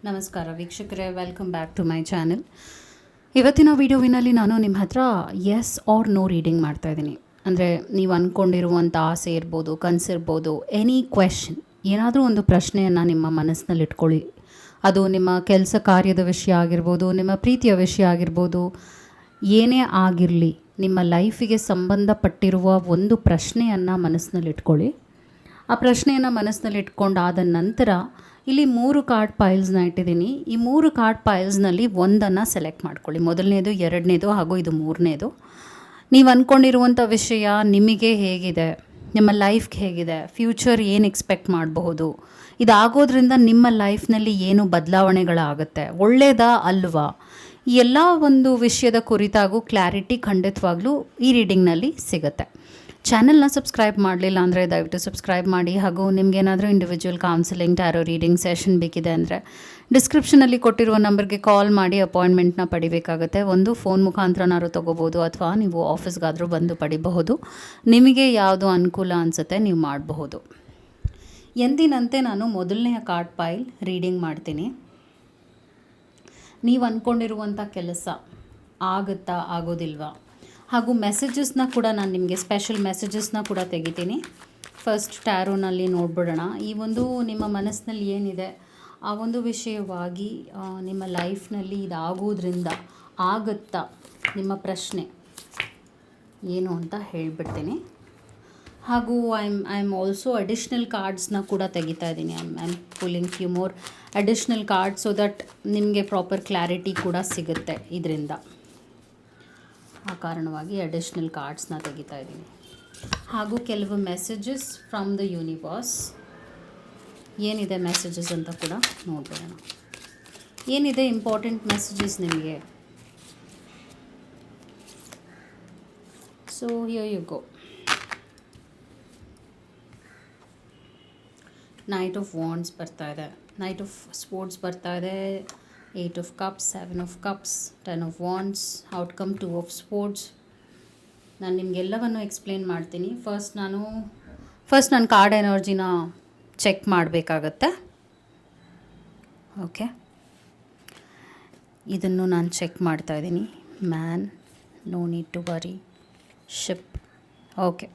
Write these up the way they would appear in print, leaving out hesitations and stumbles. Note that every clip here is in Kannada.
ನಮಸ್ಕಾರ ವೀಕ್ಷಕರೇ, welcome back to my channel. ಇವತ್ತಿನ ವಿಡಿಯೋವಿನಲ್ಲಿ ನಾನು ನಿಮ್ಮ ಹತ್ರ ಎಸ್ ಆರ್ ನೋ ರೀಡಿಂಗ್ ಮಾಡ್ತಾಯಿದ್ದೀನಿ. ಅಂದರೆ ನೀವು ಅಂದ್ಕೊಂಡಿರುವಂಥ ಆಸೆ ಇರ್ಬೋದು, ಕನಸಿರ್ಬೋದು, ಎನಿ ಕ್ವೆಶನ್, ಏನಾದರೂ ಒಂದು ಪ್ರಶ್ನೆಯನ್ನು ನಿಮ್ಮ ಮನಸ್ಸಿನಲ್ಲಿ ಇಟ್ಕೊಳ್ಳಿ. ಅದು ನಿಮ್ಮ ಕೆಲಸ ಕಾರ್ಯದ ವಿಷಯ ಆಗಿರ್ಬೋದು, ನಿಮ್ಮ ಪ್ರೀತಿಯ ವಿಷಯ ಆಗಿರ್ಬೋದು, ಏನೇ ಆಗಿರಲಿ, ನಿಮ್ಮ ಲೈಫಿಗೆ ಸಂಬಂಧಪಟ್ಟಿರುವ ಒಂದು ಪ್ರಶ್ನೆಯನ್ನು ಮನಸ್ಸಿನಲ್ಲಿ ಇಟ್ಕೊಳ್ಳಿ. ಆ ಪ್ರಶ್ನೆಯನ್ನು ಮನಸ್ಸಿನಲ್ಲಿ ಇಟ್ಕೊಂಡಾದ ನಂತರ ಇಲ್ಲಿ 3 ಕಾರ್ಡ್ ಪೈಲ್ಸ್ನ ಇಟ್ಟಿದ್ದೀನಿ. ಈ 3 ಕಾರ್ಡ್ ಪೈಲ್ಸ್ನಲ್ಲಿ ಒಂದನ್ನು ಸೆಲೆಕ್ಟ್ ಮಾಡ್ಕೊಳ್ಳಿ. ಮೊದಲನೇದು, ಎರಡನೇದು ಹಾಗೂ ಇದು ಮೂರನೇದು. ನೀವು ಅಂದ್ಕೊಂಡಿರುವಂಥ ವಿಷಯ ನಿಮಗೆ ಹೇಗಿದೆ, ನಿಮ್ಮ ಲೈಫ್ಗೆ ಹೇಗಿದೆ, ಫ್ಯೂಚರ್ ಏನು ಎಕ್ಸ್ಪೆಕ್ಟ್ ಮಾಡಬಹುದು, ಇದಾಗೋದ್ರಿಂದ ನಿಮ್ಮ ಲೈಫ್ನಲ್ಲಿ ಏನು ಬದಲಾವಣೆಗಳಾಗುತ್ತೆ, ಒಳ್ಳೆಯದಾ ಅಲ್ವಾ, ಈ ಎಲ್ಲ ಒಂದು ವಿಷಯದ ಕುರಿತಾಗೂ ಕ್ಲಾರಿಟಿ ಖಂಡಿತವಾಗ್ಲೂ ಈ ರೀಡಿಂಗ್ನಲ್ಲಿ ಸಿಗುತ್ತೆ. ಚಾನಲ್ನ ಸಬ್ಸ್ಕ್ರೈಬ್ ಮಾಡಲಿಲ್ಲ ಅಂದರೆ ದಯವಿಟ್ಟು ಸಬ್ಸ್ಕ್ರೈಬ್ ಮಾಡಿ. ಹಾಗೂ ನಿಮಗೇನಾದರೂ individual counselling, tarot reading session ಬೇಕಿದೆ ಅಂದರೆ ಡಿಸ್ಕ್ರಿಪ್ಷನಲ್ಲಿ ಕೊಟ್ಟಿರುವ ನಂಬರ್ಗೆ ಕಾಲ್ ಮಾಡಿ ಅಪಾಯಿಂಟ್ಮೆಂಟ್ನ ಪಡಿಬೇಕಾಗುತ್ತೆ. ಒಂದು ಫೋನ್ ಮುಖಾಂತರನಾದ್ರು ತೊಗೋಬೋದು, ಅಥವಾ ನೀವು ಆಫೀಸ್ಗಾದರೂ ಬಂದು ಪಡಿಬಹುದು. ನಿಮಗೆ ಯಾವುದು ಅನುಕೂಲ ಅನಿಸುತ್ತೆ ನೀವು ಮಾಡಬಹುದು. ಎಂದಿನಂತೆ ನಾನು ಮೊದಲನೆಯ ಕಾರ್ಡ್ ಪೈಲ್ ರೀಡಿಂಗ್ ಮಾಡ್ತೀನಿ. ನೀವು ಅಂದ್ಕೊಂಡಿರುವಂಥ ಕೆಲಸ ಆಗುತ್ತಾ, ಆಗೋದಿಲ್ವಾ, ಹಾಗೂ ಮೆಸೇಜಸ್ನ ಕೂಡ ನಾನು ನಿಮಗೆ ಸ್ಪೆಷಲ್ ಮೆಸೇಜಸ್ನ ಕೂಡ ತೆಗಿತೀನಿ. ಫಸ್ಟ್ ಟ್ಯಾರೋನಲ್ಲಿ ನೋಡ್ಬಿಡೋಣ. ಈ ಒಂದು ನಿಮ್ಮ ಮನಸ್ಸಿನಲ್ಲಿ ಏನಿದೆ ಆ ಒಂದು ವಿಷಯವಾಗಿ ನಿಮ್ಮ ಲೈಫ್ನಲ್ಲಿ ಇದಾಗೋದ್ರಿಂದ ಆಗುತ್ತಾ, ನಿಮ್ಮ ಪ್ರಶ್ನೆ ಏನು ಅಂತ ಹೇಳಿಬಿಡ್ತೀನಿ. ಹಾಗೂ ಐ ಆಮ್ ಆಲ್ಸೋ ಅಡಿಷ್ನಲ್ ಕಾರ್ಡ್ಸ್ನ ಕೂಡ ತೆಗಿತಾ ಇದ್ದೀನಿ. I am pulling few more additional card so that ನಿಮಗೆ ಪ್ರಾಪರ್ ಕ್ಲಾರಿಟಿ ಕೂಡ ಸಿಗುತ್ತೆ ಇದರಿಂದ. ಆ ಕಾರಣವಾಗಿ ಅಡಿಷ್ನಲ್ ಕಾರ್ಡ್ಸ್ನ ತೆಗಿತಾ ಇದ್ದೀನಿ. ಹಾಗೂ ಕೆಲವು ಮೆಸೇಜಸ್ ಫ್ರಮ್ ದ ಯೂನಿವರ್ಸ್, ಏನಿದೆ ಮೆಸೇಜಸ್ ಅಂತ ಕೂಡ ನೋಡ್ಬಿಡೋಣ. ಏನಿದೆ ಇಂಪಾರ್ಟೆಂಟ್ ಮೆಸೇಜಸ್ ನಿಮಗೆ. So here you go. Knight of wands ಬರ್ತಾ ಇದೆ, ನೈಟ್ ಆಫ್ ಸ್ಪೋರ್ಟ್ಸ್ ಬರ್ತಾ ಇದೆ, 8 of cups, 7 of cups, 10 of wands, outcome 2 of swords. ನಾನು ನಿಮಗೆಲ್ಲವನ್ನು ಎಕ್ಸ್ಪ್ಲೇನ್ ಮಾಡ್ತೀನಿ. ಫಸ್ಟ್ ನಾನು ಕಾರ್ಡ್ ಎನರ್ಜಿನ ಚೆಕ್ ಮಾಡಬೇಕಾಗತ್ತೆ. ಓಕೆ, ಇದನ್ನು ನಾನು ಚೆಕ್ ಮಾಡ್ತಾ ಇದ್ದೀನಿ. Man, no need to worry, ship. Okay,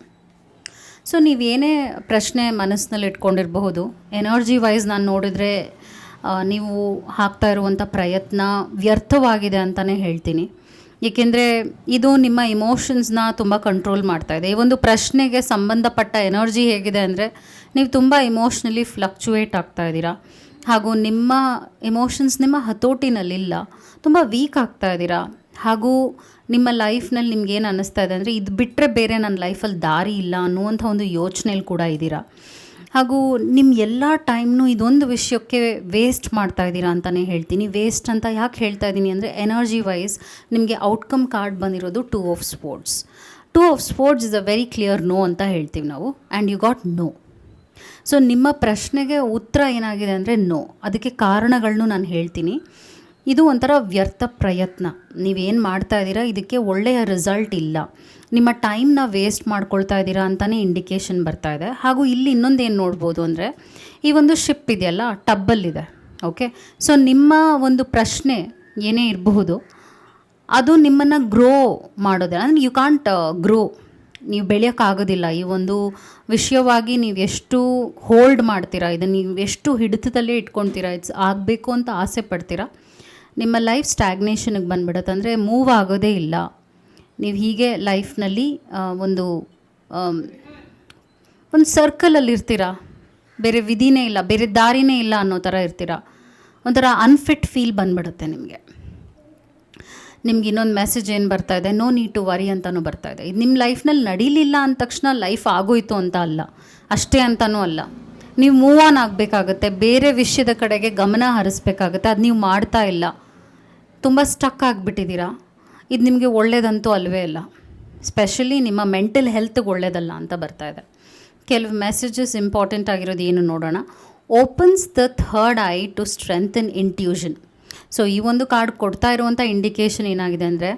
so ನೀವೇನೇ ಪ್ರಶ್ನೆ ಮನಸ್ಸಿನಲ್ಲಿ ಇಟ್ಕೊಂಡಿರಬಹುದು, ಎನರ್ಜಿ ವೈಸ್ ನಾನು ನೋಡಿದರೆ ನೀವು ಹಾಕ್ತಾ ಇರುವಂಥ ಪ್ರಯತ್ನ ವ್ಯರ್ಥವಾಗಿದೆ ಅಂತಲೇ ಹೇಳ್ತೀನಿ. ಏಕೆಂದರೆ ಇದು ನಿಮ್ಮ ಇಮೋಷನ್ಸ್ನ ತುಂಬ ಕಂಟ್ರೋಲ್ ಮಾಡ್ತಾಯಿದೆ. ಈ ಒಂದು ಪ್ರಶ್ನೆಗೆ ಸಂಬಂಧಪಟ್ಟ ಎನರ್ಜಿ ಹೇಗಿದೆ ಅಂದರೆ, ನೀವು ತುಂಬ ಇಮೋಷ್ನಲಿ ಫ್ಲಕ್ಚುಯೇಟ್ ಆಗ್ತಾಯಿದ್ದೀರಾ, ಹಾಗೂ ನಿಮ್ಮ ಇಮೋಷನ್ಸ್ ನಿಮ್ಮ ಹತೋಟಿನಲ್ಲಿಲ್ಲ, ತುಂಬ ವೀಕ್ ಆಗ್ತಾಯಿದ್ದೀರಾ. ಹಾಗೂ ನಿಮ್ಮ ಲೈಫ್ನಲ್ಲಿ ನಿಮ್ಗೇನು ಅನ್ನಿಸ್ತಾ ಇದೆ ಅಂದರೆ, ಇದು ಬಿಟ್ಟರೆ ಬೇರೆ ನನ್ನ ಲೈಫಲ್ಲಿ ದಾರಿ ಇಲ್ಲ ಅನ್ನುವಂಥ ಒಂದು ಯೋಚನೆಯಲ್ಲಿ ಕೂಡ ಇದ್ದೀರಾ. ಹಾಗೂ ನಿಮ್ಮ ಎಲ್ಲ ಟೈಮ್ನು ಇದೊಂದು ವಿಷಯಕ್ಕೆ ವೇಸ್ಟ್ ಮಾಡ್ತಾ ಇದ್ದೀರಾ ಅಂತಲೇ ಹೇಳ್ತೀನಿ. ವೇಸ್ಟ್ ಅಂತ ಯಾಕೆ ಹೇಳ್ತಾ ಇದ್ದೀನಿ ಅಂದರೆ, ಎನರ್ಜಿ ವೈಸ್ ನಿಮಗೆ ಔಟ್ಕಮ್ ಕಾರ್ಡ್ ಬಂದಿರೋದು 2 of swords. 2 of swords is a very clear no ಅಂತ ಹೇಳ್ತೀವಿ ನಾವು. And you got no. So ನಿಮ್ಮ ಪ್ರಶ್ನೆಗೆ ಉತ್ತರ ಏನಾಗಿದೆ ಅಂದರೆ ನೋ. ಅದಕ್ಕೆ ಕಾರಣಗಳನ್ನು ನಾನು ಹೇಳ್ತೀನಿ. ಇದು ಒಂಥರ ವ್ಯರ್ಥ ಪ್ರಯತ್ನ. ನೀವೇನು ಮಾಡ್ತಾ ಇದ್ದೀರಾ ಇದಕ್ಕೆ ಒಳ್ಳೆಯ ರಿಸಲ್ಟ್ ಇಲ್ಲ, ನಿಮ್ಮ ಟೈಮ್ನ ವೇಸ್ಟ್ ಮಾಡ್ಕೊಳ್ತಾ ಇದ್ದೀರಾ ಅಂತಲೇ ಇಂಡಿಕೇಷನ್ ಬರ್ತಾ ಇದೆ. ಹಾಗೂ ಇಲ್ಲಿ ಇನ್ನೊಂದೇನು ನೋಡ್ಬೋದು ಅಂದರೆ, ಈ ಒಂದು ಶಿಪ್ ಇದೆಯಲ್ಲ, ಟಬ್ಬಲ್ಲಿದೆ. ಓಕೆ, ಸೊ ನಿಮ್ಮ ಒಂದು ಪ್ರಶ್ನೆ ಏನೇ ಇರಬಹುದು, ಅದು ನಿಮ್ಮನ್ನು ಗ್ರೋ ಮಾಡೋದಿಲ್ಲ. ಅಂದರೆ ಯು ಕಾಂಟ್ ಗ್ರೋ, ನೀವು ಬೆಳೆಯೋಕ್ಕಾಗೋದಿಲ್ಲ. ಈ ಒಂದು ವಿಷಯವಾಗಿ ನೀವು ಎಷ್ಟು ಹೋಲ್ಡ್ ಮಾಡ್ತೀರಾ, ಇದನ್ನು ನೀವು ಎಷ್ಟು ಹಿಡಿತದಲ್ಲೇ ಇಟ್ಕೊಳ್ತೀರಾ, ಇಟ್ಸ್ ಆಗಬೇಕು ಅಂತ ಆಸೆ ಪಡ್ತೀರಾ, ನಿಮ್ಮ ಲೈಫ್ ಸ್ಟ್ಯಾಗ್ನೇಷನ್ಗೆ ಬಂದುಬಿಡುತ್ತೆ. ಅಂದರೆ ಮೂವ್ ಆಗೋದೇ ಇಲ್ಲ. ನೀವು ಹೀಗೆ ಲೈಫ್ನಲ್ಲಿ ಒಂದು ಸರ್ಕಲಲ್ಲಿ ಇರ್ತೀರಾ, ಬೇರೆ ವಿಧಿನೇ ಇಲ್ಲ, ಬೇರೆ ದಾರಿನೇ ಇಲ್ಲ ಅನ್ನೋ ಥರ ಇರ್ತೀರಾ. ಒಂಥರ ಅನ್ಫಿಟ್ ಫೀಲ್ ಬಂದುಬಿಡುತ್ತೆ ನಿಮಗೆ. ನಿಮ್ಗೆ ಇನ್ನೊಂದು ಮೆಸೇಜ್ ಏನು ಬರ್ತಾ ಇದೆ, ನೋ ನೀಡ್ ಟು ವರಿ ಅಂತಲೂ ಬರ್ತಾ ಇದೆ. ಇದು ನಿಮ್ಮ ಲೈಫ್ನಲ್ಲಿ ನಡೀಲಿಲ್ಲ ಅಂದ ತಕ್ಷಣ ಲೈಫ್ ಆಗೋಯ್ತು ಅಂತ ಅಲ್ಲ, ಅಷ್ಟೇ ಅಂತಲೂ ಅಲ್ಲ. ನೀವು ಮೂವ್ ಆನ್ ಆಗಬೇಕಾಗತ್ತೆ, ಬೇರೆ ವಿಷಯದ ಕಡೆಗೆ ಗಮನ ಹರಿಸ್ಬೇಕಾಗತ್ತೆ. ಅದು ನೀವು ಮಾಡ್ತಾ ಇಲ್ಲ, ತುಂಬ ಸ್ಟಕ್ ಆಗಿಬಿಟ್ಟಿದ್ದೀರಾ. ಇದು ನಿಮಗೆ ಒಳ್ಳೆಯದಂತೂ ಅಲ್ವೇ ಅಲ್ಲ, ಸ್ಪೆಷಲಿ ನಿಮ್ಮ ಮೆಂಟಲ್ ಹೆಲ್ತ್ಗೆ ಒಳ್ಳೆಯದಲ್ಲ ಅಂತ ಬರ್ತಾ ಇದೆ. ಕೆಲವು ಮೆಸೇಜಸ್ ಇಂಪಾರ್ಟೆಂಟ್ ಆಗಿರೋದು ಏನು ನೋಡೋಣ. Opens the third eye to strengthen intuition. So ಈ ಒಂದು ಕಾರ್ಡ್ ಕೊಡ್ತಾ ಇರುವಂಥ ಇಂಡಿಕೇಷನ್ ಏನಾಗಿದೆ ಅಂದರೆ,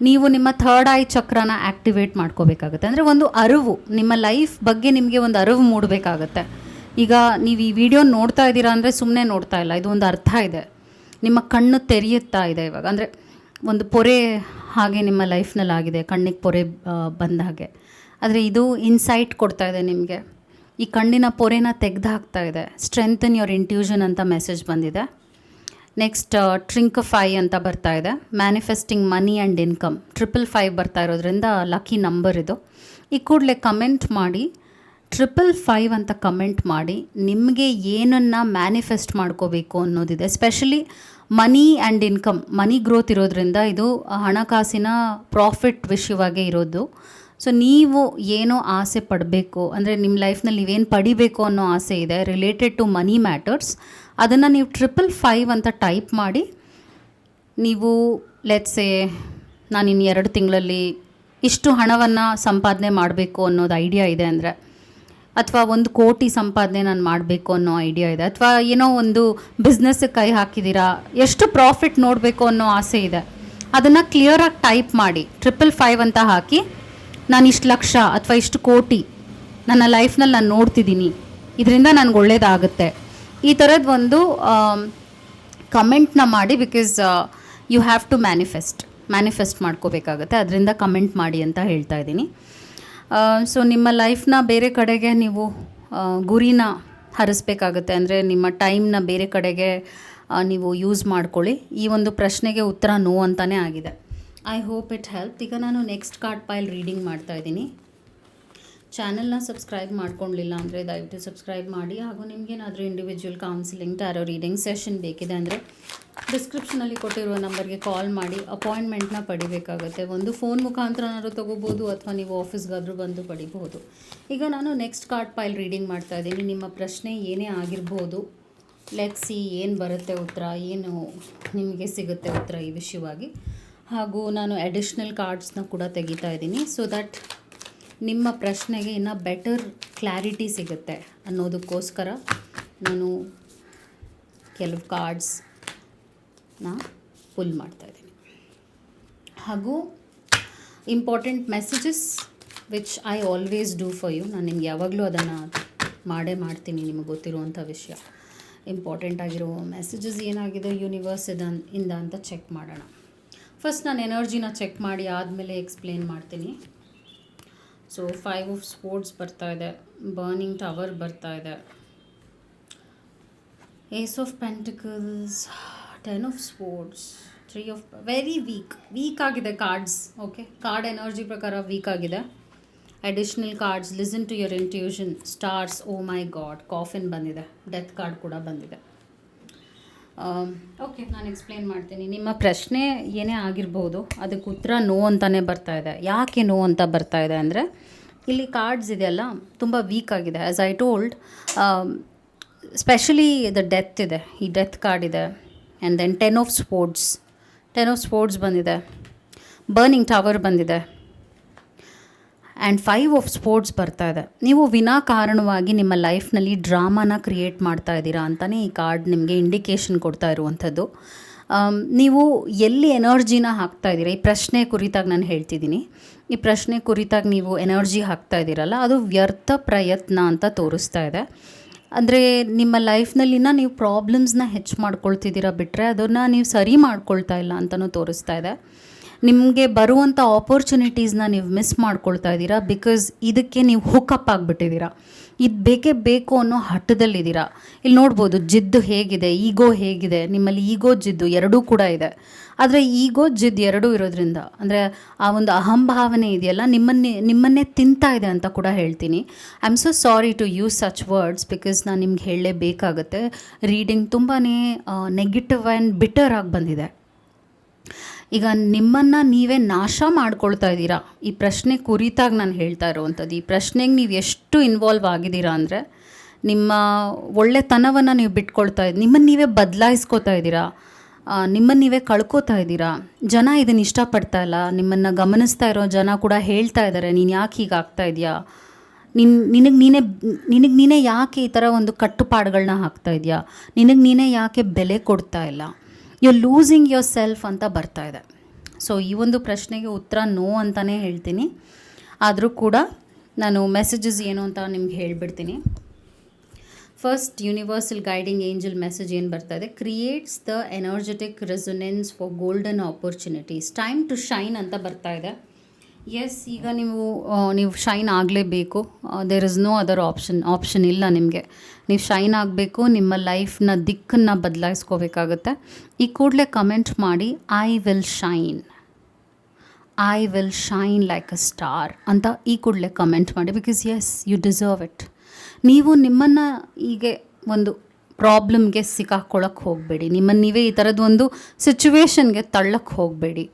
ನೀವು ನಿಮ್ಮ ಥರ್ಡ್ ಐ ಚಕ್ರನ ಆ್ಯಕ್ಟಿವೇಟ್ ಮಾಡ್ಕೋಬೇಕಾಗುತ್ತೆ. ಅಂದರೆ ಒಂದು ಅರಿವು, ನಿಮ್ಮ ಲೈಫ್ ಬಗ್ಗೆ ನಿಮಗೆ ಒಂದು ಅರಿವು ಮೂಡಬೇಕಾಗತ್ತೆ. ಈಗ ನೀವು ಈ ವಿಡಿಯೋ ನೋಡ್ತಾ ಇದ್ದೀರಾ ಅಂದರೆ ಸುಮ್ಮನೆ ನೋಡ್ತಾ ಇಲ್ಲ, ಇದು ಒಂದು ಅರ್ಥ ಇದೆ. ನಿಮ್ಮ ಕಣ್ಣು ತೆರೆಯುತ್ತಾ ಇದೆ ಇವಾಗ, ಅಂದರೆ ಒಂದು ಪೊರೆ ಹಾಗೆ ನಿಮ್ಮ ಲೈಫ್ನಲ್ಲಿ ಆಗಿದೆ, ಕಣ್ಣಿಗೆ ಪೊರೆ ಬಂದ ಹಾಗೆ. ಆದರೆ ಇದು ಇನ್ಸೈಟ್ ಕೊಡ್ತಾ ಇದೆ ನಿಮಗೆ, ಈ ಕಣ್ಣಿನ ಪೊರೆನ ತೆಗೆದು ಹಾಕ್ತಾ ಇದೆ. ಸ್ಟ್ರೆಂಥನ್ ಯುವರ್ ಇಂಟ್ಯೂಷನ್ ಅಂತ ಮೆಸೇಜ್ ಬಂದಿದೆ. ನೆಕ್ಸ್ಟ್ ಟ್ರಿಂಕಫೈ ಅಂತ ಬರ್ತಾ ಇದೆ. ಮ್ಯಾನಿಫೆಸ್ಟಿಂಗ್ ಮನಿ ಆ್ಯಂಡ್ ಇನ್ಕಮ್ 555 ಬರ್ತಾ ಇರೋದ್ರಿಂದ ಲಕ್ಕಿ ನಂಬರ್ ಇದು. ಈ ಕೂಡಲೇ ಕಮೆಂಟ್ ಮಾಡಿ 555 ಅಂತ ಕಮೆಂಟ್ ಮಾಡಿ ನಿಮಗೆ ಏನನ್ನು ಮ್ಯಾನಿಫೆಸ್ಟ್ ಮಾಡ್ಕೋಬೇಕು ಅನ್ನೋದಿದೆ. Specially money and income, money growth ಇರೋದ್ರಿಂದ ಇದು ಹಣಕಾಸಿನ ಪ್ರಾಫಿಟ್ ವಿಷಯವಾಗೇ ಇರೋದು. ಸೊ ನೀವು ಏನೋ ಆಸೆ ಪಡಬೇಕು ಅಂದರೆ ನಿಮ್ಮ ಲೈಫ್ನಲ್ಲಿ ನೀವೇನು ಪಡಿಬೇಕು ಅನ್ನೋ ಆಸೆ ಇದೆ ರಿಲೇಟೆಡ್ ಟು ಮನಿ ಮ್ಯಾಟರ್ಸ್, ಅದನ್ನು ನೀವು 555 ಅಂತ ಟೈಪ್ ಮಾಡಿ, ನೀವು ಲೆಟ್ಸೇ ನಾನು ಇನ್ನು 2 ತಿಂಗಳಲ್ಲಿ ಇಷ್ಟು ಹಣವನ್ನು ಸಂಪಾದನೆ ಮಾಡಬೇಕು ಅನ್ನೋದು ಐಡಿಯಾ ಇದೆ ಅಂದರೆ, ಅಥವಾ 1 ಕೋಟಿ ಸಂಪಾದನೆ ನಾನು ಮಾಡಬೇಕು ಅನ್ನೋ ಐಡಿಯಾ ಇದೆ, ಅಥವಾ ಏನೋ ಒಂದು ಬಿಸ್ನೆಸ್ಸಿಗೆ ಕೈ ಹಾಕಿದ್ದೀರಾ, ಎಷ್ಟು ಪ್ರಾಫಿಟ್ ನೋಡಬೇಕು ಅನ್ನೋ ಆಸೆ ಇದೆ, ಅದನ್ನು ಕ್ಲಿಯರಾಗಿ ಟೈಪ್ ಮಾಡಿ 555 ಅಂತ ಹಾಕಿ, ನಾನು ಇಷ್ಟು ಲಕ್ಷ ಅಥವಾ ಇಷ್ಟು ಕೋಟಿ ನನ್ನ ಲೈಫ್ನಲ್ಲಿ ನಾನು ನೋಡ್ತಿದ್ದೀನಿ, ಇದರಿಂದ ನನಗೆ ಒಳ್ಳೇದಾಗುತ್ತೆ, ಈ ಥರದ್ದು ಒಂದು ಕಮೆಂಟ್ನ ಮಾಡಿ. Because you have to manifest ಮಾಡ್ಕೋಬೇಕಾಗತ್ತೆ, ಅದರಿಂದ ಕಮೆಂಟ್ ಮಾಡಿ ಅಂತ ಹೇಳ್ತಾ ಇದ್ದೀನಿ. ಸೊ ನಿಮ್ಮ ಲೈಫ್ನ ಬೇರೆ ಕಡೆಗೆ ನೀವು ಗುರಿನ ಹರಿಸ್ಬೇಕಾಗತ್ತೆ, ಅಂದರೆ ನಿಮ್ಮ ಟೈಮ್ನ ಬೇರೆ ಕಡೆಗೆ ನೀವು ಯೂಸ್ ಮಾಡ್ಕೊಳ್ಳಿ. ಈ ಒಂದು ಪ್ರಶ್ನೆಗೆ ಉತ್ತರ ನೋ ಅಂತಲೇ ಆಗಿದೆ. I hope it help. ಈಗ ನಾನು ನೆಕ್ಸ್ಟ್ ಕಾರ್ಡ್ ಪೈಲ್ ರೀಡಿಂಗ್ ಮಾಡ್ತಾಯಿದ್ದೀನಿ. ಚಾನಲ್ನ ಸಬ್ಸ್ಕ್ರೈಬ್ ಮಾಡ್ಕೊಳ್ಳಿಲ್ಲ ಅಂದರೆ ದಯವಿಟ್ಟು ಸಬ್ಸ್ಕ್ರೈಬ್ ಮಾಡಿ. ಹಾಗೂ ನಿಮಗೇನಾದರೂ individual counselling tarot reading session ಬೇಕಿದೆ ಅಂದರೆ ಡಿಸ್ಕ್ರಿಪ್ಷನಲ್ಲಿ ಕೊಟ್ಟಿರುವ ನಂಬರ್ಗೆ ಕಾಲ್ ಮಾಡಿ ಅಪಾಯಿಂಟ್ಮೆಂಟ್ನ ಪಡಿಬೇಕಾಗುತ್ತೆ. ಒಂದು ಫೋನ್ ಮುಖಾಂತರನಾದ್ರೂ ತೊಗೋಬೋದು, ಅಥವಾ ನೀವು ಆಫೀಸ್ಗಾದರೂ ಬಂದು ಪಡಿಬಹುದು. ಈಗ ನಾನು ನೆಕ್ಸ್ಟ್ ಕಾರ್ಡ್ ಪೈಲ್ ರೀಡಿಂಗ್ ಮಾಡ್ತಾಯಿದ್ದೀನಿ. ನಿಮ್ಮ ಪ್ರಶ್ನೆ ಏನೇ ಆಗಿರ್ಬೋದು, ಲೆಟ್ಸ್ ಸಿ ಏನು ಬರುತ್ತೆ ಉತ್ತರ, ಏನು ನಿಮಗೆ ಸಿಗುತ್ತೆ ಉತ್ತರ ಈ ವಿಷಯವಾಗಿ. ಹಾಗೂ ನಾನು ಅಡಿಷ್ನಲ್ ಕಾರ್ಡ್ಸ್ನ ಕೂಡ ತೆಗಿತಾ ಇದ್ದೀನಿ, ಸೊ ದಟ್ ನಿಮ್ಮ ಪ್ರಶ್ನೆಗೆ ಇನ್ನೂ ಬೆಟರ್ ಕ್ಲಾರಿಟಿ ಸಿಗುತ್ತೆ ಅನ್ನೋದಕ್ಕೋಸ್ಕರ ನಾನು ಕೆಲವು ಕಾರ್ಡ್ಸ್ನ ಪುಲ್ ಮಾಡ್ತಾಯಿದ್ದೀನಿ. ಹಾಗೂ important messages which I always do for you, ನಾನು ನಿಮ್ಗೆ ಯಾವಾಗಲೂ ಅದನ್ನು ಮಾಡ್ತೀನಿ. ನಿಮಗೆ ಗೊತ್ತಿರುವಂಥ ವಿಷಯ ಇಂಪಾರ್ಟೆಂಟ್ ಆಗಿರೋ ಮೆಸೇಜಸ್ ಏನಾಗಿದೆ ಯೂನಿವರ್ಸ್ ಇಂದ ಅಂತ ಚೆಕ್ ಮಾಡೋಣ. ಫಸ್ಟ್ ನಾನು ಎನರ್ಜಿನ ಚೆಕ್ ಮಾಡಿ ಆದಮೇಲೆ ಎಕ್ಸ್ಪ್ಲೇನ್ ಮಾಡ್ತೀನಿ. ಸೊ 5 ಆಫ್ ಸ್ಪೋರ್ಟ್ಸ್ ಬರ್ತಾ ಇದೆ, ಬರ್ನಿಂಗ್ ಟವರ್ ಬರ್ತಾ ಇದೆ, ace of pentacles, 10 of sports, 3 of very weak ಆಗಿದೆ ಕಾರ್ಡ್ಸ್. ಓಕೆ, ಕಾರ್ಡ್ ಎನರ್ಜಿ ಪ್ರಕಾರ ವೀಕ್ ಆಗಿದೆ. Additional cards, listen to your intuition, stars, oh my God, coffin ಬಂದಿದೆ, ಡೆತ್ ಕಾರ್ಡ್ ಕೂಡ ಬಂದಿದೆ. ಓಕೆ, ನಾನು ಎಕ್ಸ್ಪ್ಲೇನ್ ಮಾಡ್ತೀನಿ. ನಿಮ್ಮ ಪ್ರಶ್ನೆ ಏನೇ ಆಗಿರ್ಬೋದು ಅದಕ್ಕೆ ಉತ್ತರ ನೋ ಅಂತಲೇ ಬರ್ತಾ ಇದೆ. ಯಾಕೆ ನೋ ಅಂತ ಬರ್ತಾ ಇದೆ ಅಂದರೆ, ಇಲ್ಲಿ ಕಾರ್ಡ್ಸ್ ಇದೆಯಲ್ಲ ತುಂಬ ವೀಕ್ ಆಗಿದೆ. As I told, specially the death ಇದೆ, ಈ ಡೆತ್ ಕಾರ್ಡ್ ಇದೆ. ಆ್ಯಂಡ್ ದೆನ್ 10 ಆಫ್ ಸ್ಪೋರ್ಟ್ಸ್ ಬಂದಿದೆ, ಬರ್ನಿಂಗ್ ಟವರ್ ಬಂದಿದೆ, ಆ್ಯಂಡ್ 5 ಆಫ್ ಸ್ಪೋರ್ಟ್ಸ್ ಬರ್ತಾ ಇದೆ. ನೀವು ವಿನಾಕಾರಣವಾಗಿ ನಿಮ್ಮ ಲೈಫ್ನಲ್ಲಿ ಡ್ರಾಮಾನ ಕ್ರಿಯೇಟ್ ಮಾಡ್ತಾ ಇದ್ದೀರಾ ಅಂತಲೇ ಈ ಕಾರ್ಡ್ ನಿಮಗೆ ಇಂಡಿಕೇಷನ್ ಕೊಡ್ತಾ ಇರುವಂಥದ್ದು. ನೀವು ಎಲ್ಲಿ ಎನರ್ಜಿನ ಹಾಕ್ತಾ ಇದ್ದೀರಾ, ಈ ಪ್ರಶ್ನೆ ಕುರಿತಾಗಿ ನಾನು ಹೇಳ್ತಿದ್ದೀನಿ. ಈ ಪ್ರಶ್ನೆ ಕುರಿತಾಗಿ ನೀವು ಎನರ್ಜಿ ಹಾಕ್ತಾ ಇದ್ದೀರಲ್ಲ, ಅದು ವ್ಯರ್ಥ ಪ್ರಯತ್ನ ಅಂತ ತೋರಿಸ್ತಾ ಇದೆ. ಅಂದರೆ ನಿಮ್ಮ ಲೈಫ್ನಲ್ಲಿನ ನೀವು ಪ್ರಾಬ್ಲಮ್ಸ್ನ ಹೆಚ್ಚು ಮಾಡ್ಕೊಳ್ತಿದ್ದೀರಾ ಬಿಟ್ಟರೆ ಅದನ್ನು ನೀವು ಸರಿ ಮಾಡ್ಕೊಳ್ತಾ ಇಲ್ಲ ಅಂತಲೂ ತೋರಿಸ್ತಾ ಇದೆ. ನಿಮಗೆ ಬರುವಂಥ ಆಪರ್ಚುನಿಟೀಸ್ನ ನೀವು ಮಿಸ್ ಮಾಡ್ಕೊಳ್ತಾ ಇದ್ದೀರಾ, ಬಿಕಾಸ್ ಇದಕ್ಕೆ ನೀವು ಹುಕಪ್ ಆಗಿಬಿಟ್ಟಿದ್ದೀರಾ. ಇದು ಬೇಕೇ ಬೇಕು ಅನ್ನೋ ಹಠದಲ್ಲಿದ್ದೀರಾ. ಇಲ್ಲಿ ನೋಡ್ಬೋದು ಜಿದ್ದು ಹೇಗಿದೆ, ಈಗೋ ಹೇಗಿದೆ. ನಿಮ್ಮಲ್ಲಿ ಈಗೋ ಜಿದ್ದು ಎರಡೂ ಕೂಡ ಇದೆ. ಆದರೆ ಈಗೋ ಜಿದ್ದು ಎರಡೂ ಇರೋದ್ರಿಂದ, ಅಂದರೆ ಆ ಒಂದು ಅಹಂಭಾವನೆ ಇದೆಯಲ್ಲ, ನಿಮ್ಮನ್ನೇ ತಿಂತಾ ಇದೆ ಅಂತ ಕೂಡ ಹೇಳ್ತೀನಿ. I am so sorry to use such words, because ನಾನು ನಿಮ್ಗೆ ಹೇಳಲೇಬೇಕಾಗತ್ತೆ. ರೀಡಿಂಗ್ ತುಂಬಾ ನೆಗೆಟಿವ್ ಆ್ಯಂಡ್ ಬಿಟರ್ ಆಗಿ ಬಂದಿದೆ. ಈಗ ನಿಮ್ಮನ್ನು ನೀವೇ ನಾಶ ಮಾಡ್ಕೊಳ್ತಾ ಇದ್ದೀರಾ. ಈ ಪ್ರಶ್ನೆ ಕುರಿತಾಗಿ ನಾನು ಹೇಳ್ತಾ ಇರೋವಂಥದ್ದು, ಈ ಪ್ರಶ್ನೆಗೆ ನೀವು ಎಷ್ಟು ಇನ್ವಾಲ್ವ್ ಆಗಿದ್ದೀರಾ ಅಂದರೆ, ನಿಮ್ಮ ಒಳ್ಳೆತನವನ್ನು ನೀವು ಬಿಟ್ಕೊಳ್ತಾ ಇದ್ದೀರಿ, ನಿಮ್ಮನ್ನು ನೀವೇ ಬದಲಾಯಿಸ್ಕೋತಾ ಇದ್ದೀರಾ, ನಿಮ್ಮನ್ನು ನೀವೇ ಕಳ್ಕೊತಾ ಇದ್ದೀರಾ. ಜನ ಇದನ್ನು ಇಷ್ಟಪಡ್ತಾ ಇಲ್ಲ. ನಿಮ್ಮನ್ನು ಗಮನಿಸ್ತಾ ಇರೋ ಜನ ಕೂಡ ಹೇಳ್ತಾ ಇದ್ದಾರೆ, ನೀನು ಯಾಕೆ ಹೀಗೆ ಆಗ್ತಾ ಇದೆಯಾ, ನಿನಗೆ ನೀನೇ ಯಾಕೆ ಈ ಥರ ಒಂದು ಕಟ್ಟುಪಾಡುಗಳನ್ನ ಹಾಕ್ತಾ ಇದೆಯಾ, ನಿನಗೆ ನೀನೇ ಯಾಕೆ ಬೆಲೆ ಕೊಡ್ತಾ ಇಲ್ಲ, ಯು ಲೂಸಿಂಗ್ ಯೋರ್ ಸೆಲ್ಫ್ ಅಂತ ಬರ್ತಾ ಇದೆ. ಸೊ ಈ ಒಂದು ಪ್ರಶ್ನೆಗೆ ಉತ್ತರ ನೋ ಅಂತಲೇ ಹೇಳ್ತೀನಿ. ಆದರೂ ಕೂಡ ನಾನು ಮೆಸೇಜಸ್ ಏನು ಅಂತ ನಿಮ್ಗೆ ಹೇಳಿಬಿಡ್ತೀನಿ. First universal guiding angel message ಏನು ಬರ್ತಾ ಇದೆ, creates the energetic resonance for golden opportunities, time to shine ಅಂತ ಬರ್ತಾ ಇದೆ. ಎಸ್, ಈಗ ನೀವು ಶೈನ್ ಆಗಲೇಬೇಕು. There is no other option ಇಲ್ಲ ನಿಮಗೆ. ನೀವು ಶೈನ್ ಆಗಬೇಕು, ನಿಮ್ಮ ಲೈಫ್ನ ದಿಕ್ಕನ್ನು ಬದಲಾಯಿಸ್ಕೋಬೇಕಾಗತ್ತೆ. ಈ ಕೂಡಲೇ ಕಮೆಂಟ್ ಮಾಡಿ, I will shine like a star ಅಂತ ಈ ಕೂಡಲೇ ಕಮೆಂಟ್ ಮಾಡಿ. Because yes, you deserve it. ನೀವು ನಿಮ್ಮನ್ನು ಹೀಗೆ ಒಂದು ಪ್ರಾಬ್ಲಮ್ಗೆ ಸಿಕ್ಕಾಕೊಳ್ಳೋಕ್ಕೆ ಹೋಗಬೇಡಿ. ನಿಮ್ಮನ್ನು ನೀವೇ ಈ ಥರದ್ದು ಒಂದು ಸಿಚುವೇಶನ್ಗೆ ತಳ್ಳಕ್ಕೆ ಹೋಗಬೇಡಿ.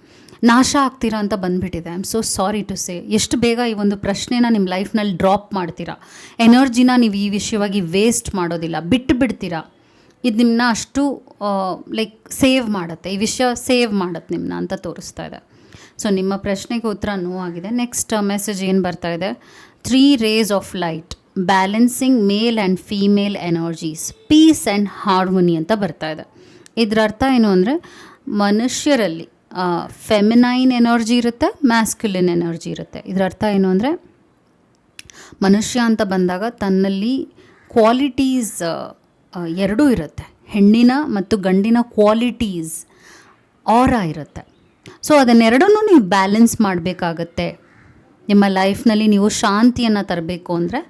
ನಾಶ ಆಗ್ತೀರಾ ಅಂತ ಬಂದುಬಿಟ್ಟಿದೆ. I am so sorry to say. ಎಷ್ಟು ಬೇಗ ಈ ಒಂದು ಪ್ರಶ್ನೆನ ನಿಮ್ಮ ಲೈಫ್ನಲ್ಲಿ ಡ್ರಾಪ್ ಮಾಡ್ತೀರಾ, ಎನರ್ಜಿನ ನೀವು ಈ ವಿಷಯವಾಗಿ ವೇಸ್ಟ್ ಮಾಡೋದಿಲ್ಲ, ಬಿಟ್ಟು ಬಿಡ್ತೀರಾ. ಇದು ನಿಮ್ಮನ್ನ ಅಷ್ಟು ಸೇವ್ ಮಾಡುತ್ತೆ, ಈ ವಿಷಯ ಸೇವ್ ಮಾಡುತ್ತೆ ನಿಮ್ಮನ್ನ ಅಂತ ತೋರಿಸ್ತಾ ಇದೆ. ಸೊ ನಿಮ್ಮ ಪ್ರಶ್ನೆಗೆ ಉತ್ತರ ನೋ ಆಗಿದೆ. ನೆಕ್ಸ್ಟ್ ಮೆಸೇಜ್ ಏನು ಬರ್ತಾ ಇದೆ, 3 rays of light, balancing male and female energies, peace and harmony ಅಂತ ಬರ್ತಾ ಇದೆ. ಇದರ ಅರ್ಥ ಏನು ಅಂದರೆ, ಮನುಷ್ಯರಲ್ಲಿ ಫೆಮಿನೈನ್ ಎನರ್ಜಿ ಇರುತ್ತೆ, ಮ್ಯಾಸ್ಕ್ಯುಲಿನ್ ಎನರ್ಜಿ ಇರುತ್ತೆ. ಇದರ ಅರ್ಥ ಏನು ಅಂದರೆ, ಮನುಷ್ಯ ಅಂತ ಬಂದಾಗ ತನ್ನಲ್ಲಿ ಕ್ವಾಲಿಟೀಸ್ ಎರಡೂ ಇರುತ್ತೆ. ಹೆಣ್ಣಿನ ಮತ್ತು ಗಂಡಿನ ಕ್ವಾಲಿಟೀಸ್ ಆರಾ ಇರುತ್ತೆ. ಸೊ ಅದನ್ನೆರಡನ್ನೂ ನೀವು ಬ್ಯಾಲೆನ್ಸ್ ಮಾಡಬೇಕಾಗತ್ತೆ. ನಿಮ್ಮ ಲೈಫ್ನಲ್ಲಿ ನೀವು ಶಾಂತಿಯನ್ನು ತರಬೇಕು ಅಂದರೆ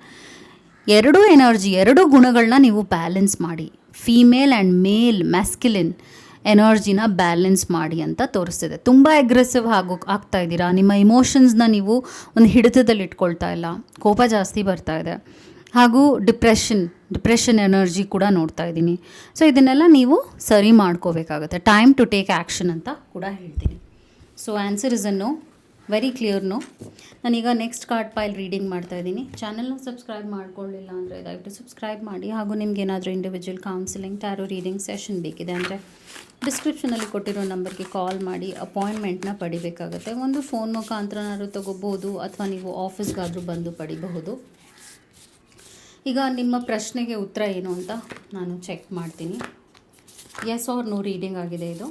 ಎರಡೂ ಎನರ್ಜಿ, ಎರಡೂ ಗುಣಗಳನ್ನ ನೀವು ಬ್ಯಾಲೆನ್ಸ್ ಮಾಡಿ. ಫೀಮೇಲ್ ಆ್ಯಂಡ್ ಮೇಲ್ ಮ್ಯಾಸ್ಕ್ಯುಲಿನ್ ಎನರ್ಜಿನ ಬ್ಯಾಲೆನ್ಸ್ ಮಾಡಿ ಅಂತ ತೋರಿಸ್ತಿದೆ. ತುಂಬ ಅಗ್ರೆಸಿವ್ ಆಗ್ತಾ ಇದ್ದೀರಾ, ನಿಮ್ಮ ಇಮೋಷನ್ಸ್ನ ನೀವು ಒಂದು ಹಿಡಿತದಲ್ಲಿ ಇಟ್ಕೊಳ್ತಾ ಇಲ್ಲ, ಕೋಪ ಜಾಸ್ತಿ ಬರ್ತಾ ಇದೆ, ಹಾಗೂ ಡಿಪ್ರೆಷನ್ ಎನರ್ಜಿ ಕೂಡ ನೋಡ್ತಾ ಇದ್ದೀನಿ. ಸೊ ಇದನ್ನೆಲ್ಲ ನೀವು ಸರಿ ಮಾಡ್ಕೋಬೇಕಾಗುತ್ತೆ. ಟೈಮ್ ಟು ಟೇಕ್ ಆ್ಯಕ್ಷನ್ ಅಂತ ಕೂಡ ಹೇಳ್ತೀನಿ. So answer is a no, very clear no. ನಾನೀಗ ನೆಕ್ಸ್ಟ್ ಕಾರ್ಡ್ ಪೈಲ್ ರೀಡಿಂಗ್ ಮಾಡ್ತಾ ಇದ್ದೀನಿ. ಚಾನಲ್ನ ಸಬ್ಸ್ಕ್ರೈಬ್ ಮಾಡ್ಕೊಳ್ಳಿಲ್ಲ ಅಂದರೆ ದಯವಿಟ್ಟು ಸಬ್ಸ್ಕ್ರೈಬ್ ಮಾಡಿ. ಹಾಗೂ ನಿಮ್ಗೆ ಏನಾದರೂ individual counselling, tarot reading session ಬೇಕಿದೆ ಅಂದರೆ ಡಿಸ್ಕ್ರಿಪ್ಷನಲ್ಲಿ ಕೊಟ್ಟಿರೋ ನಂಬರ್ಗೆ ಕಾಲ್ ಮಾಡಿ ಅಪಾಯಿಂಟ್ಮೆಂಟ್ನ ಪಡಿಬೇಕಾಗುತ್ತೆ. ಒಂದು ಫೋನ್ ಮುಖಾಂತರನಾದ್ರೂ ತೊಗೋಬೋದು, ಅಥವಾ ನೀವು ಆಫೀಸ್ಗಾದರೂ ಬಂದು ಪಡಿಬಹುದು. ಈಗ ನಿಮ್ಮ ಪ್ರಶ್ನೆಗೆ ಉತ್ತರ ಏನು ಅಂತ ನಾನು ಚೆಕ್ ಮಾಡ್ತೀನಿ. ಎಸ್ ಆರ್ ನೋ ರೀಡಿಂಗ್ ಆಗಿದೆ ಇದು.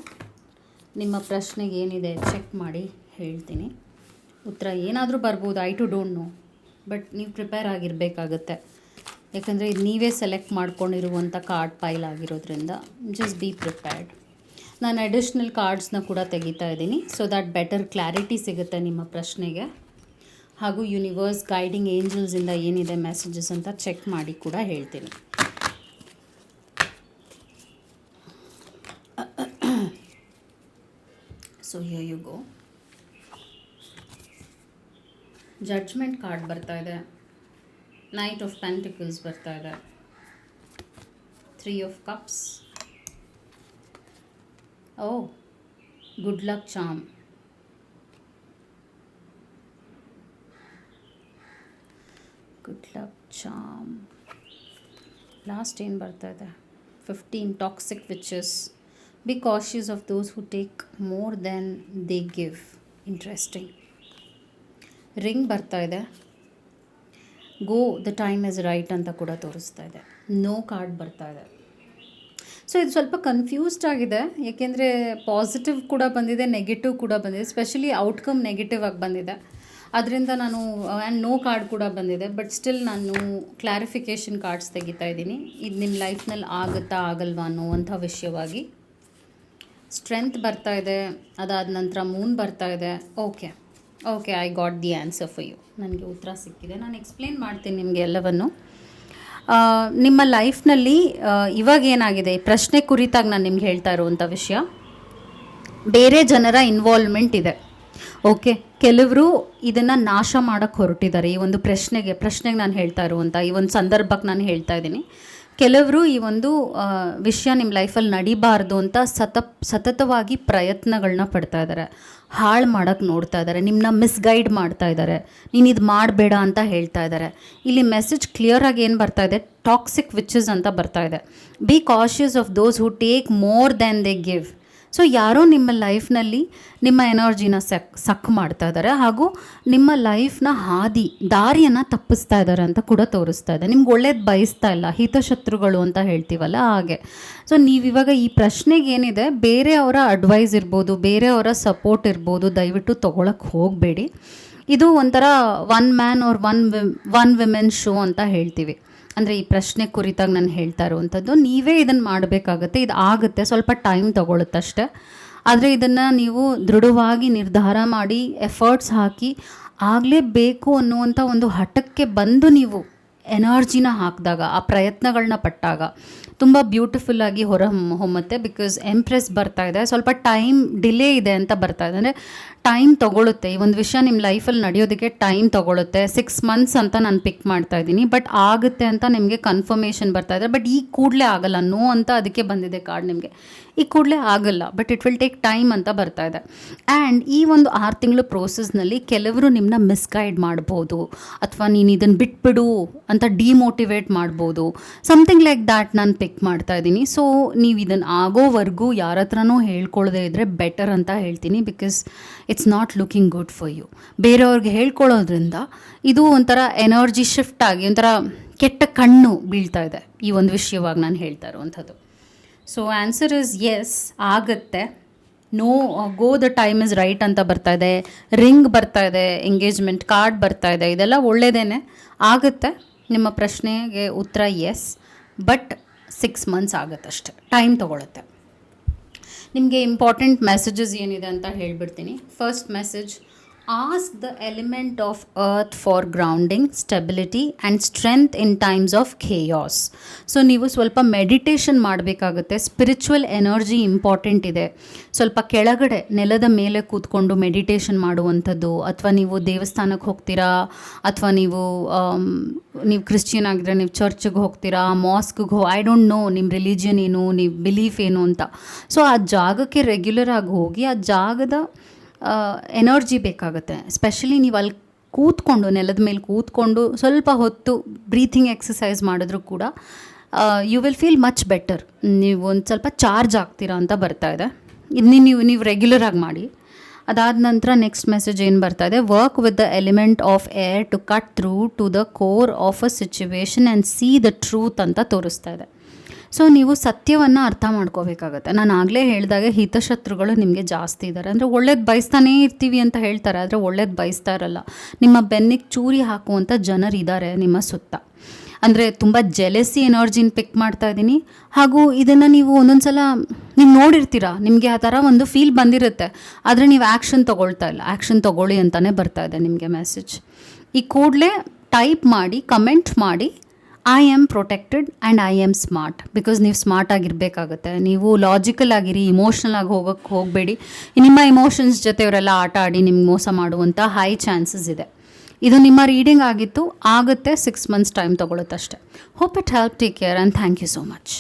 ನಿಮ್ಮ ಪ್ರಶ್ನೆಗೆ ಏನಿದೆ ಚೆಕ್ ಮಾಡಿ ಹೇಳ್ತೀನಿ. ಉತ್ತರ ಏನಾದರೂ ಬರ್ಬೋದು, I too don't know. But ನೀವು ಪ್ರಿಪೇರ್ ಆಗಿರಬೇಕಾಗತ್ತೆ, ಯಾಕಂದರೆ ಇದು ನೀವೇ ಸೆಲೆಕ್ಟ್ ಮಾಡ್ಕೊಂಡಿರುವಂಥ ಕಾರ್ಡ್ ಪೈಲ್ ಆಗಿರೋದ್ರಿಂದ ಜಸ್ಟ್ ಬಿ ಪ್ರಿಪೇರ್ಡ್. ನಾನು ಅಡಿಷ್ನಲ್ ಕಾರ್ಡ್ಸ್ನ ಕೂಡ ತೆಗಿತಾ ಇದ್ದೀನಿ, ಸೊ ದ್ಯಾಟ್ ಬೆಟರ್ ಕ್ಲಾರಿಟಿ ಸಿಗುತ್ತೆ ನಿಮ್ಮ ಪ್ರಶ್ನೆಗೆ. ಹಾಗೂ ಯೂನಿವರ್ಸ್ ಗೈಡಿಂಗ್ ಏಂಜಲ್ಸಿಂದ ಏನಿದೆ ಮೆಸೇಜಸ್ ಅಂತ ಚೆಕ್ ಮಾಡಿ ಕೂಡ ಹೇಳ್ತೀನಿ. So here you go. Judgement card ಬರ್ತಾ ಇದೆ, ನೈಟ್ ಆಫ್ ಪೆಂಟಿಕಲ್ಸ್ ಬರ್ತಾ ಇದೆ, 3 of cups, good luck charm, last ಏನು ಬರ್ತಾ ಇದೆ, 15 toxic witches, B cautious of those who take more than they give. Interesting. Ring ಬರ್ತಾ ಇದೆ, ಗೋ ದ ಟೈಮ್ ಇಸ್ ರೈಟ್ ಅಂತ ಕೂಡ ತೋರಿಸ್ತಾ ಇದೆ. ನೋ ಕಾರ್ಡ್ ಬರ್ತಾ ಇದೆ. ಸೊ ಇದು ಸ್ವಲ್ಪ ಕನ್ಫ್ಯೂಸ್ಡ್ ಆಗಿದೆ, ಏಕೆಂದರೆ ಪಾಸಿಟಿವ್ ಕೂಡ ಬಂದಿದೆ, ನೆಗೆಟಿವ್ ಕೂಡ ಬಂದಿದೆ. ಸ್ಪೆಷಲಿ ಔಟ್ಕಮ್ ನೆಗೆಟಿವ್ ಆಗಿ ಬಂದಿದೆ, ಅದರಿಂದ ನಾನು ಆ್ಯಂಡ್ ನೋ ಕಾರ್ಡ್ ಕೂಡ ಬಂದಿದೆ. ಬಟ್ ಸ್ಟಿಲ್ ನಾನು ಕ್ಲಾರಿಫಿಕೇಷನ್ ಕಾರ್ಡ್ಸ್ ತೆಗಿತಾ ಇದ್ದೀನಿ. ಇದು ನಿಮ್ಮ ಲೈಫ್ನಲ್ಲಿ ಆಗುತ್ತಾ ಆಗಲ್ವಾ ಅನ್ನೋವಂಥ ವಿಷಯವಾಗಿ. ಸ್ಟ್ರೆಂತ್ ಬರ್ತಾ ಇದೆ, ಅದಾದ ನಂತರ ಮೂನ್ ಬರ್ತಾ ಇದೆ. Okay, I got the answer for you. ನನಗೆ ಉತ್ತರ ಸಿಕ್ಕಿದೆ. ನಾನು ಎಕ್ಸ್ಪ್ಲೇನ್ ಮಾಡ್ತೀನಿ ನಿಮಗೆ ಎಲ್ಲವನ್ನು. ನಿಮ್ಮ ಲೈಫ್ನಲ್ಲಿ ಇವಾಗ ಏನಾಗಿದೆ, ಪ್ರಶ್ನೆ ಕುರಿತಾಗಿ ನಾನು ನಿಮ್ಗೆ ಹೇಳ್ತಾ ಇರುವಂಥ ವಿಷಯ, ಬೇರೆ ಜನರ ಇನ್ವಾಲ್ವ್ಮೆಂಟ್ ಇದೆ. ಓಕೆ, ಕೆಲವರು ಇದನ್ನು ನಾಶ ಮಾಡೋಕ್ಕೆ ಹೊರಟಿದ್ದಾರೆ. ಈ ಒಂದು ಪ್ರಶ್ನೆಗೆ ನಾನು ಹೇಳ್ತಾ ಇರುವಂಥ ಈ ಒಂದು ಸಂದರ್ಭಕ್ಕೆ ನಾನು ಹೇಳ್ತಾ ಇದ್ದೀನಿ. ಕೆಲವರು ಈ ಒಂದು ವಿಷಯ ನಿಮ್ಮ ಲೈಫಲ್ಲಿ ನಡಿಬಾರ್ದು ಅಂತ ಸತತವಾಗಿ ಪ್ರಯತ್ನಗಳನ್ನ ಪಡ್ತಾ ಇದ್ದಾರೆ, ಹಾಳು ಮಾಡೋಕ್ಕೆ ನೋಡ್ತಾ ಇದ್ದಾರೆ, ನಿಮ್ಮನ್ನ ಮಿಸ್ಗೈಡ್ ಮಾಡ್ತಾ ಇದ್ದಾರೆ, ನೀನು ಇದು ಮಾಡಬೇಡ ಅಂತ ಹೇಳ್ತಾ ಇದ್ದಾರೆ. ಇಲ್ಲಿ ಮೆಸೇಜ್ ಕ್ಲಿಯರಾಗಿ ಏನು ಬರ್ತಾ ಇದೆ, ಟಾಕ್ಸಿಕ್ ವಿಚಸ್ ಅಂತ ಬರ್ತಾ ಇದೆ. B cautious of those who take more than they give. So ಯಾರೋ ನಿಮ್ಮ ಲೈಫ್ನಲ್ಲಿ ನಿಮ್ಮ ಎನರ್ಜಿನ ಸಕ್ ಮಾಡ್ತಾ ಇದ್ದಾರೆ, ಹಾಗೂ ನಿಮ್ಮ ಲೈಫ್ನ ದಾರಿಯನ್ನು ತಪ್ಪಿಸ್ತಾ ಇದ್ದಾರೆ ಅಂತ ಕೂಡ ತೋರಿಸ್ತಾ ಇದೆ. ನಿಮ್ಗೆ ಒಳ್ಳೇದು ಬಯಸ್ತಾ ಇಲ್ಲ, ಹಿತಶತ್ರುಗಳು ಅಂತ ಹೇಳ್ತೀವಲ್ಲ ಹಾಗೆ. ಸೊ ನೀವಿವಾಗ ಈ ಪ್ರಶ್ನೆಗೆ ಏನಿದೆ, ಬೇರೆಯವರ ಅಡ್ವೈಸ್ ಇರ್ಬೋದು, ಬೇರೆಯವರ ಸಪೋರ್ಟ್ ಇರ್ಬೋದು, ದಯವಿಟ್ಟು ತೊಗೊಳಕ್ಕೆ ಹೋಗಬೇಡಿ. ಇದು ಒಂಥರ one man or one women show ಅಂತ ಹೇಳ್ತೀವಿ. ಅಂದರೆ ಈ ಪ್ರಶ್ನೆ ಕುರಿತಾಗಿ ನಾನು ಹೇಳ್ತಾ ಇರುವಂಥದ್ದು. ನೀವೇ ಇದನ್ನು ಮಾಡಬೇಕಾಗತ್ತೆ. ಇದು ಆಗುತ್ತೆ, ಸ್ವಲ್ಪ ಟೈಮ್ ತೊಗೊಳುತ್ತಷ್ಟೆ. ಆದರೆ ಇದನ್ನು ನೀವು ದೃಢವಾಗಿ ನಿರ್ಧಾರ ಮಾಡಿ ಎಫರ್ಟ್ಸ್ ಹಾಕಿ ಆಗಲೇಬೇಕು ಅನ್ನುವಂಥ ಒಂದು ಹಠಕ್ಕೆ ಬಂದು ನೀವು ಎನರ್ಜಿನ ಹಾಕಿದಾಗ, ಆ ಪ್ರಯತ್ನಗಳನ್ನ ಪಟ್ಟಾಗ ತುಂಬ ಬ್ಯೂಟಿಫುಲ್ಲಾಗಿ ಹೊಮ್ಮುತ್ತೆ. ಬಿಕಾಸ್ ಎಂಪ್ರೆಸ್ ಬರ್ತಾ ಇದೆ, ಸ್ವಲ್ಪ ಟೈಮ್ ಡಿಲೇ ಇದೆ ಅಂತ ಬರ್ತಾ ಇದೆ. ಅಂದರೆ ಟೈಮ್ ತೊಗೊಳುತ್ತೆ. ಈ ಒಂದು ವಿಷಯ ನಿಮ್ಮ ಲೈಫಲ್ಲಿ ನಡೆಯೋದಕ್ಕೆ ಟೈಮ್ ತೊಗೊಳುತ್ತೆ. 6 months ಅಂತ ನಾನು ಪಿಕ್ ಮಾಡ್ತಾ ಇದ್ದೀನಿ. ಬಟ್ ಆಗುತ್ತೆ ಅಂತ ನಿಮಗೆ ಕನ್ಫರ್ಮೇಷನ್ ಬರ್ತಾ ಇದೆ. ಬಟ್ ಈಗ ಕೂಡಲೇ ಆಗಲ್ಲ, ನೋ ಅಂತ ಅದಕ್ಕೆ ಬಂದಿದೆ ಕಾರ್ಡ್ ನಿಮಗೆ. ಈ ಕೂಡಲೇ ಆಗಲ್ಲ, but it will take time ಅಂತ ಬರ್ತಾ ಇದೆ. ಆ್ಯಂಡ್ ಈ ಒಂದು 6 ತಿಂಗಳು ಪ್ರೋಸೆಸ್ನಲ್ಲಿ ಕೆಲವರು ನಿಮ್ಮನ್ನ ಮಿಸ್ಗೈಡ್ ಮಾಡ್ಬೋದು, ಅಥವಾ ನೀನು ಇದನ್ನು ಬಿಟ್ಬಿಡು ಅಂತ ಡಿಮೋಟಿವೇಟ್ ಮಾಡ್ಬೋದು. ಸಮಥಿಂಗ್ ಲೈಕ್ ದ್ಯಾಟ್ ನಾನು ಪಿಕ್ ಮಾಡ್ತಾ ಇದ್ದೀನಿ. ಸೊ ನೀವು ಇದನ್ನು ಆಗೋವರೆಗೂ ಯಾರ ಹತ್ರನೂ ಹೇಳ್ಕೊಳ್ಳದೆ ಇದ್ದರೆ ಬೆಟರ್ ಅಂತ ಹೇಳ್ತೀನಿ. Because it's not looking good for you. ಬೇರೆಯವ್ರಿಗೆ ಹೇಳ್ಕೊಳ್ಳೋದ್ರಿಂದ ಇದು ಒಂಥರ ಎನರ್ಜಿ ಶಿಫ್ಟ್ ಆಗಿ ಒಂಥರ ಕೆಟ್ಟ ಕಣ್ಣು ಬೀಳ್ತಾ ಇದೆ ಈ ಒಂದು ವಿಷಯವಾಗಿ ನಾನು ಹೇಳ್ತಾ ಇರುವಂಥದ್ದು. ಸೊ ಆನ್ಸರ್ ಇಸ್ ಎಸ್, ಆಗುತ್ತೆ. No, go the time is right ಅಂತ ಬರ್ತಾ ಇದೆ. ರಿಂಗ್ ಬರ್ತಾ ಇದೆ, ಎಂಗೇಜ್ಮೆಂಟ್ ಕಾರ್ಡ್ ಬರ್ತಾ ಇದೆ. ಇದೆಲ್ಲ ಒಳ್ಳೆಯದೇ, ಆಗುತ್ತೆ. ನಿಮ್ಮ ಪ್ರಶ್ನೆಗೆ ಉತ್ತರ ಎಸ್, ಬಟ್ 6 months ಆಗುತ್ತಷ್ಟೆ, ಟೈಮ್ ತೊಗೊಳುತ್ತೆ. ನಿಮಗೆ ಇಂಪಾರ್ಟೆಂಟ್ ಮೆಸೇಜಸ್ ಏನಿದೆ ಅಂತ ಹೇಳಿಬಿಡ್ತೀನಿ. First message: ask the element of earth for grounding, stability and strength in times of chaos. So ನೀವು ಸ್ವಲ್ಪ ಮೆಡಿಟೇಷನ್ ಮಾಡಬೇಕಾಗುತ್ತೆ. ಸ್ಪಿರಿಚುವಲ್ ಎನರ್ಜಿ ಇಂಪಾರ್ಟೆಂಟ್ ಇದೆ. ಸ್ವಲ್ಪ ಕೆಳಗಡೆ ನೆಲದ ಮೇಲೆ ಕೂತ್ಕೊಂಡು ಮೆಡಿಟೇಷನ್ ಮಾಡುವಂಥದ್ದು, ಅಥವಾ ನೀವು ದೇವಸ್ಥಾನಕ್ಕೆ ಹೋಗ್ತೀರಾ, ಅಥವಾ ನೀವು ಕ್ರಿಶ್ಚಿಯನ್ ಆಗಿದ್ರೆ ನೀವು ಚರ್ಚ್ಗೆ ಹೋಗ್ತೀರಾ, ಮಾಸ್ಕ್ಗೆ ಐ ಡೋಂಟ್ ನೋ ನಿಮ್ಮ ರಿಲಿಜಿಯನ್ ಏನು, ನೀವು ಬಿಲೀಫ್ ಏನು ಅಂತ. ಸೊ ಆ ಜಾಗಕ್ಕೆ ರೆಗ್ಯುಲರ್ ಆಗಿ ಹೋಗಿ ಆ ಜಾಗದ ಎನರ್ಜಿ ಬೇಕಾಗುತ್ತೆ. ಸ್ಪೆಷಲಿ ನೀವು ಅಲ್ಲಿ ಕೂತ್ಕೊಂಡು, ನೆಲದ ಮೇಲೆ ಕೂತ್ಕೊಂಡು ಸ್ವಲ್ಪ ಹೊತ್ತು ಬ್ರೀಥಿಂಗ್ ಎಕ್ಸಸೈಸ್ ಮಾಡಿದ್ರೂ ಕೂಡ you will feel much better. ನೀವು ಒಂದು ಸ್ವಲ್ಪ ಚಾರ್ಜ್ ಆಗ್ತೀರಾ ಅಂತ ಬರ್ತಾ ಇದೆ. ಇದನ್ನ ನೀವು ರೆಗ್ಯುಲರ್ ಆಗಿ ಮಾಡಿ. ಅದಾದ ನಂತರ ನೆಕ್ಸ್ಟ್ ಮೆಸೇಜ್ ಏನು ಬರ್ತಾ ಇದೆ: work with the element of air to cut through to the core of a situation and see the truth ಅಂತ ತೋರಿಸ್ತಾ ಇದೆ. ಸೊ ನೀವು ಸತ್ಯವನ್ನು ಅರ್ಥ ಮಾಡ್ಕೋಬೇಕಾಗತ್ತೆ. ನಾನು ಆಗಲೇ ಹೇಳಿದಾಗೆ ಹಿತಶತ್ರುಗಳು ನಿಮಗೆ ಜಾಸ್ತಿ ಇದ್ದಾರೆ. ಅಂದರೆ ಒಳ್ಳೇದು ಬಯಸ್ತಾನೇ ಇರ್ತೀವಿ ಅಂತ ಹೇಳ್ತಾರೆ, ಆದರೆ ಒಳ್ಳೇದು ಬಯಸ್ತಾ ಇರಲ್ಲ. ನಿಮ್ಮ ಬೆನ್ನಿಗೆ ಚೂರಿ ಹಾಕುವಂಥ ಜನರಿದ್ದಾರೆ ನಿಮ್ಮ ಸುತ್ತ. ಅಂದರೆ ತುಂಬ ಜೆಲೆಸಿ ಎನರ್ಜಿನ ಪಿಕ್ ಮಾಡ್ತಾ ಇದ್ದೀನಿ. ಹಾಗೂ ಇದನ್ನು ನೀವು ಒಂದೊಂದು ಸಲ ನೀವು ನೋಡಿರ್ತೀರ, ನಿಮಗೆ ಆ ಥರ ಒಂದು ಫೀಲ್ ಬಂದಿರುತ್ತೆ, ಆದರೆ ನೀವು ಆ್ಯಕ್ಷನ್ ತೊಗೊಳ್ತಾ ಇಲ್ಲ. ಆ್ಯಕ್ಷನ್ ತೊಗೊಳ್ಳಿ ಅಂತಲೇ ಬರ್ತಾ ಇದೆ ನಿಮಗೆ ಮೆಸೇಜ್. ಈ ಕೂಡಲೇ ಟೈಪ್ ಮಾಡಿ, ಕಮೆಂಟ್ ಮಾಡಿ, I am protected and I am smart. Because ನೀವು ಸ್ಮಾರ್ಟ್ ಆಗಿರಬೇಕಾಗುತ್ತೆ. ನೀವು ಲಾಜಿಕಲ್ ಆಗಿರಿ, ಇಮೋಷ್ನಲ್ ಆಗಿ ಹೋಗಬೇಡಿ. ನಿಮ್ಮ ಇಮೋಷನ್ಸ್ ಜೊತೆ ಇವರೆಲ್ಲ ಆಟ ಆಡಿ ನಿಮ್ಗೆ ಮೋಸ ಮಾಡುವಂಥ ಹೈ ಚಾನ್ಸಸ್ ಇದೆ. ಇದು ನಿಮ್ಮ ರೀಡಿಂಗ್ ಆಗಿತ್ತು, ಆಗುತ್ತೆ. 6 months ಟೈಮ್ ತೊಗೊಳುತ್ತಷ್ಟೆ. Hope it help. Take care and thank you so much.